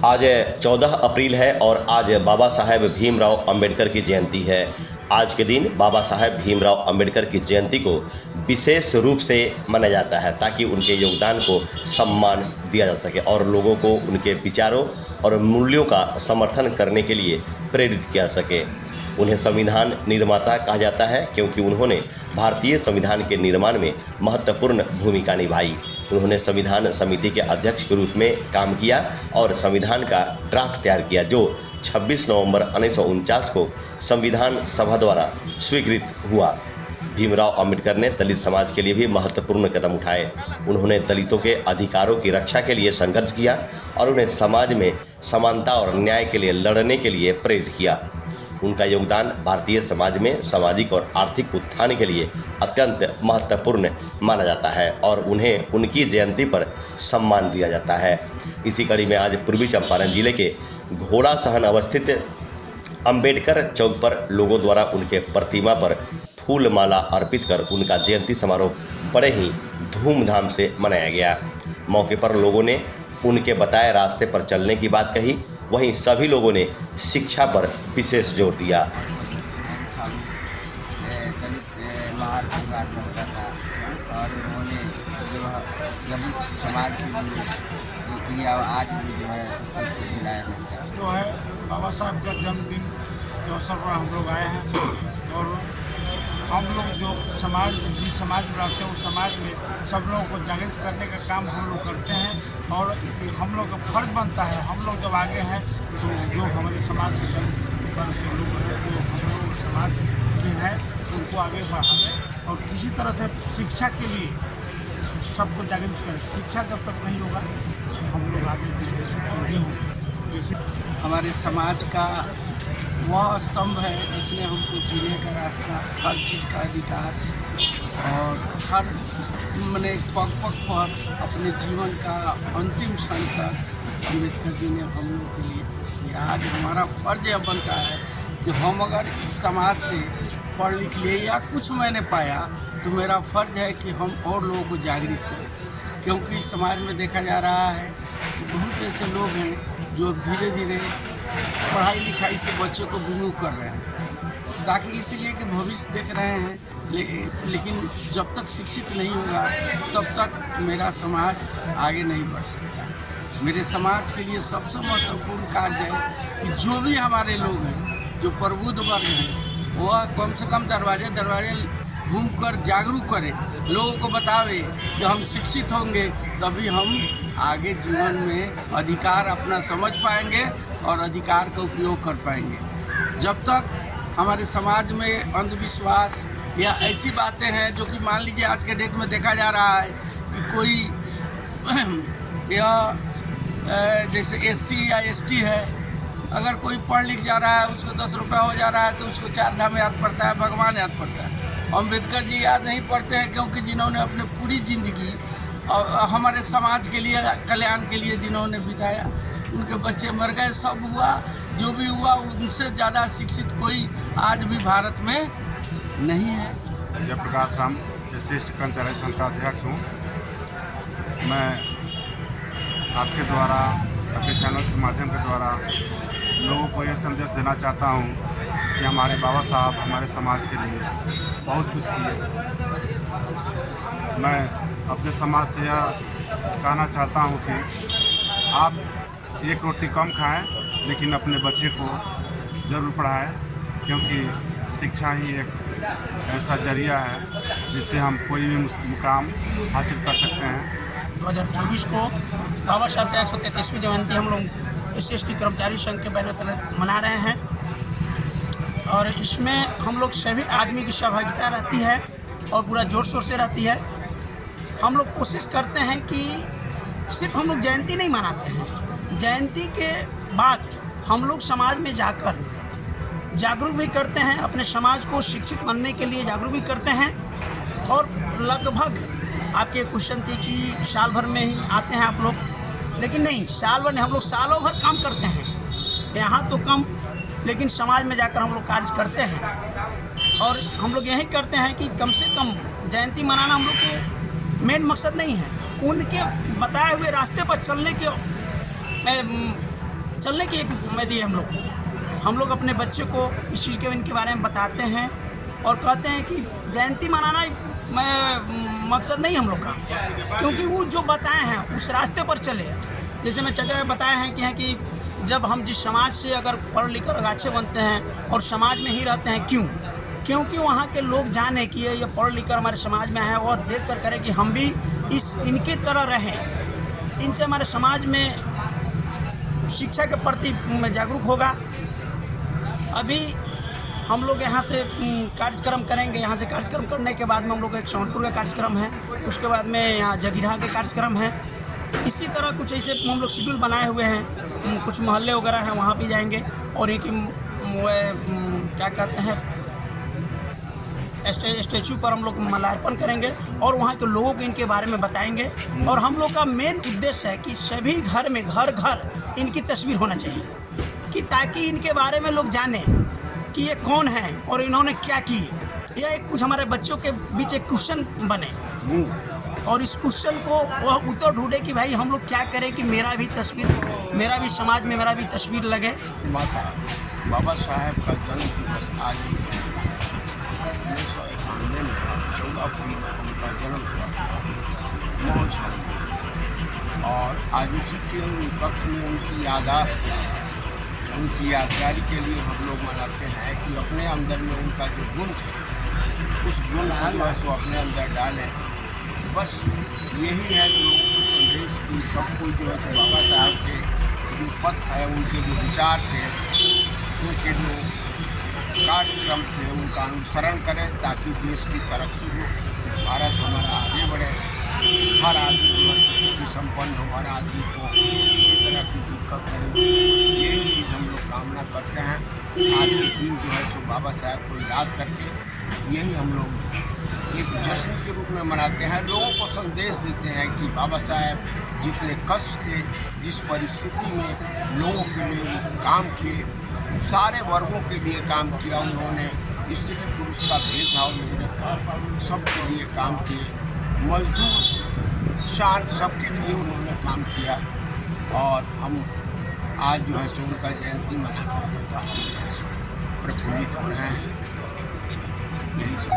आज 14 अप्रैल है और आज बाबा साहेब भीमराव अंबेडकर की जयंती है। आज के दिन बाबा साहेब भीमराव अंबेडकर की जयंती को विशेष रूप से मनाया जाता है ताकि उनके योगदान को सम्मान दिया जा सके और लोगों को उनके विचारों और मूल्यों का समर्थन करने के लिए प्रेरित किया जा सके। उन्हें संविधान निर्माता कहा जाता है क्योंकि उन्होंने भारतीय संविधान के निर्माण में महत्वपूर्ण भूमिका निभाई। उन्होंने संविधान समिति के अध्यक्ष के रूप में काम किया और संविधान का ड्राफ्ट तैयार किया जो 26 नवंबर 1949 को संविधान सभा द्वारा स्वीकृत हुआ। भीमराव अंबेडकर ने दलित समाज के लिए भी महत्वपूर्ण कदम उठाए। उन्होंने दलितों के अधिकारों की रक्षा के लिए संघर्ष किया और उन्हें समाज में समानता और न्याय के लिए लड़ने के लिए प्रेरित किया। उनका योगदान भारतीय समाज में सामाजिक और आर्थिक उत्थान के लिए अत्यंत महत्वपूर्ण माना जाता है और उन्हें उनकी जयंती पर सम्मान दिया जाता है। इसी कड़ी में आज पूर्वी चंपारण जिले के घोड़ा सहन अवस्थित अंबेडकर चौक पर लोगों द्वारा उनके प्रतिमा पर फूल माला अर्पित कर उनका जयंती समारोह बड़े ही धूमधाम से मनाया गया। मौके पर लोगों ने उनके बताए रास्ते पर चलने की बात कही, वहीं सभी लोगों ने शिक्षा पर विशेष जोर दिया। महार संघर्ष करता था और उन्होंने दलित समाज के लिए जो किया आज भी जो है उसको बुलाया मिलता जो है बाबा साहब का जन्मदिन के अवसर पर हम लोग आए हैं और हम लोग जो समाज जिस समाज में रहते हैं उस समाज में सब लोगों को जागृत करने का काम हम लोग करते हैं और हम लोग का फर्ज बनता है। हम लोग जब आगे हैं तो जो हमारे समाज के वर्ग के लोग हैं जो हम लोग समाज के हैं उनको आगे बढ़ाएं और किसी तरह से शिक्षा के लिए सबको जागृत करें। शिक्षा जब तक नहीं होगा हम लोग आगे नहीं होंगे। जैसे हमारे समाज का वह स्तंभ है जिसने हमको जीने का रास्ता, हर चीज़ का अधिकार और हर मैंने पग पग पर अपने जीवन का अंतिम क्षण तक अम्बेडकर जी ने हम लोग के लिए कुछ किया। आज हमारा फर्ज यह बनता है कि हम अगर इस समाज से पढ़ लिख लिए या कुछ मैंने पाया तो मेरा फर्ज है कि हम और लोगों को जागृत करें, क्योंकि इस समाज में देखा जा रहा है कि बहुत ऐसे लोग हैं जो धीरे धीरे पढ़ाई लिखाई से बच्चों को विमुख कर रहे हैं ताकि इसलिए कि भविष्य देख रहे हैं, लेकिन जब तक शिक्षित नहीं होगा तब तक मेरा समाज आगे नहीं बढ़ सकता। मेरे समाज के लिए सबसे महत्वपूर्ण कार्य है कि जो भी हमारे लोग हैं जो प्रबुद्ध वर्ग हैं वह कम से कम दरवाजे घूमकर जागरूक करें, लोगों को बतावे कि हम शिक्षित होंगे तभी हम आगे जीवन में अधिकार अपना समझ पाएंगे और अधिकार का उपयोग कर पाएंगे। जब तक हमारे समाज में अंधविश्वास या ऐसी बातें हैं जो कि मान लीजिए आज के डेट में देखा जा रहा है कि कोई या जैसे एससी या एसटी है, अगर कोई पढ़ लिख जा रहा है उसको 10 रुपया हो जा रहा है तो उसको 4 धाम याद पड़ता है, भगवान याद पड़ता है। अम्बेडकर जी याद नहीं पड़ते हैं क्योंकि जिन्होंने अपने पूरी ज़िंदगी हमारे समाज के लिए कल्याण के लिए जिन्होंने बिताया, उनके बच्चे मर गए, सब हुआ जो भी हुआ, उनसे ज़्यादा शिक्षित कोई आज भी भारत में नहीं है। जयप्रकाश राम श्रेष्ठ कर्मचारी संघ का अध्यक्ष हूँ। मैं आपके द्वारा आपके चैनल के माध्यम के द्वारा लोगों को ये संदेश देना चाहता हूँ कि हमारे बाबा साहब हमारे समाज के लिए बहुत कुछ किए। मैं अपने समाज से यह कहना चाहता हूँ कि आप एक रोटी कम खाएं लेकिन अपने बच्चे को ज़रूर पढ़ाएं, क्योंकि शिक्षा ही एक ऐसा जरिया है जिससे हम कोई भी मुकाम हासिल कर सकते हैं। 2024 को बाबा साहब का 133वीं जयंती हम लोग एससी कर्मचारी संघ के बैनर तले मना रहे हैं और इसमें हम लोग सभी आदमी की सहभागिता रहती है और पूरा जोर शोर से रहती है। हम लोग कोशिश करते हैं कि सिर्फ हम लोग जयंती नहीं मनाते हैं, जयंती के बाद हम लोग समाज में जाकर जागरूक भी करते हैं, अपने समाज को शिक्षित बनने के लिए जागरूक भी करते हैं और लगभग आपके क्वेश्चन थी कि साल भर में ही आते हैं आप लोग, लेकिन नहीं, साल भर नहीं, हम लोग सालों भर काम करते हैं। यहाँ तो कम लेकिन समाज में जाकर हम लोग कार्य करते हैं और हम लोग यही करते हैं कि कम से कम जयंती मनाना हम लोग को मेन मकसद नहीं है, उनके बताए हुए रास्ते पर चलने के चलने की मैं दी हम लोग को। हम लोग अपने बच्चे को इस चीज़ के इनके बारे में बताते हैं और कहते हैं कि जयंती मनाना मैं मकसद नहीं हम लोग का, क्योंकि वो जो बताए हैं उस रास्ते पर चले। जैसे मैं चाचा बताए हैं कि जब हम जिस समाज से अगर पढ़ लिख कर अच्छे बनते हैं और समाज में ही रहते हैं, क्योंकि वहाँ के लोग जाने कि ये पढ़ लिख कर हमारे समाज में आए और देख कर करें कि हम भी इनकी तरह रहें। इनसे हमारे समाज में शिक्षा के प्रति जागरूक होगा। अभी हम लोग यहाँ से कार्यक्रम करेंगे। यहाँ से कार्यक्रम करने के बाद में हम लोग एक सोनपुर का कार्यक्रम है, उसके बाद में यहाँ जगीरहा के कार्यक्रम है। इसी तरह कुछ ऐसे हम लोग शेड्यूल बनाए हुए हैं। कुछ मोहल्ले वगैरह हैं, वहाँ भी जाएंगे और एक क्या कहते हैं स्टैचू पर हम लोग माल्यार्पण करेंगे और वहाँ के लोगों को इनके बारे में बताएंगे। और हम लोग का मेन उद्देश्य है कि सभी घर में घर इनकी तस्वीर होना चाहिए, कि ताकि इनके बारे में लोग जाने कि ये कौन है और इन्होंने क्या किए। यह एक कुछ हमारे बच्चों के बीच एक क्वेश्चन बने और इस क्वेश्चन को वह उत्तर ढूंढे कि भाई हम लोग क्या करें कि मेरा भी समाज में मेरा भी तस्वीर लगे। माता बाबा साहेब का जन्म दिवस आज ही 1991 में 14 अप्रैल में उनका जन्म हुआ मौज है। और आज उसी के वक्त में उनकी याददाश्त, उनकी यादगारी के लिए हम लोग मनाते हैं कि अपने अंदर में उनका जो गुण था उस गुण को जो है सो अपने अंदर डालें। बस यही है लोगों को संदेश कि सबको जो है बाबा साहब के जो पथ है, उनके जो विचार थे, उनके जो कार्यक्रम थे, उनका अनुसरण करें ताकि देश की तरक्की हो, भारत हमारा आगे बढ़े, हर आदमी जो है संपन्न हो, हर आदमी को किसी तरह की दिक्कत नहीं। यही चीज़ हम लोग कामना करते हैं। आज के दिन जो है सो बाबा साहब को याद करके यही हम लोग एक जश्न के रूप में मनाते हैं। लोगों को संदेश देते हैं कि बाबा साहब जितने कष्ट से, जिस परिस्थिति में लोगों के लिए वो काम किए, सारे वर्गों के लिए काम किया उन्होंने। स्त्री पुरुष का भेदभाव नहीं रखा, सबके लिए काम किए। मजदूर शान सबके लिए उन्होंने काम किया। और हम आज जो है सो उनका जयंती मना करके काफ़ी प्रफुल्लित हो रहे हैं। यही सब।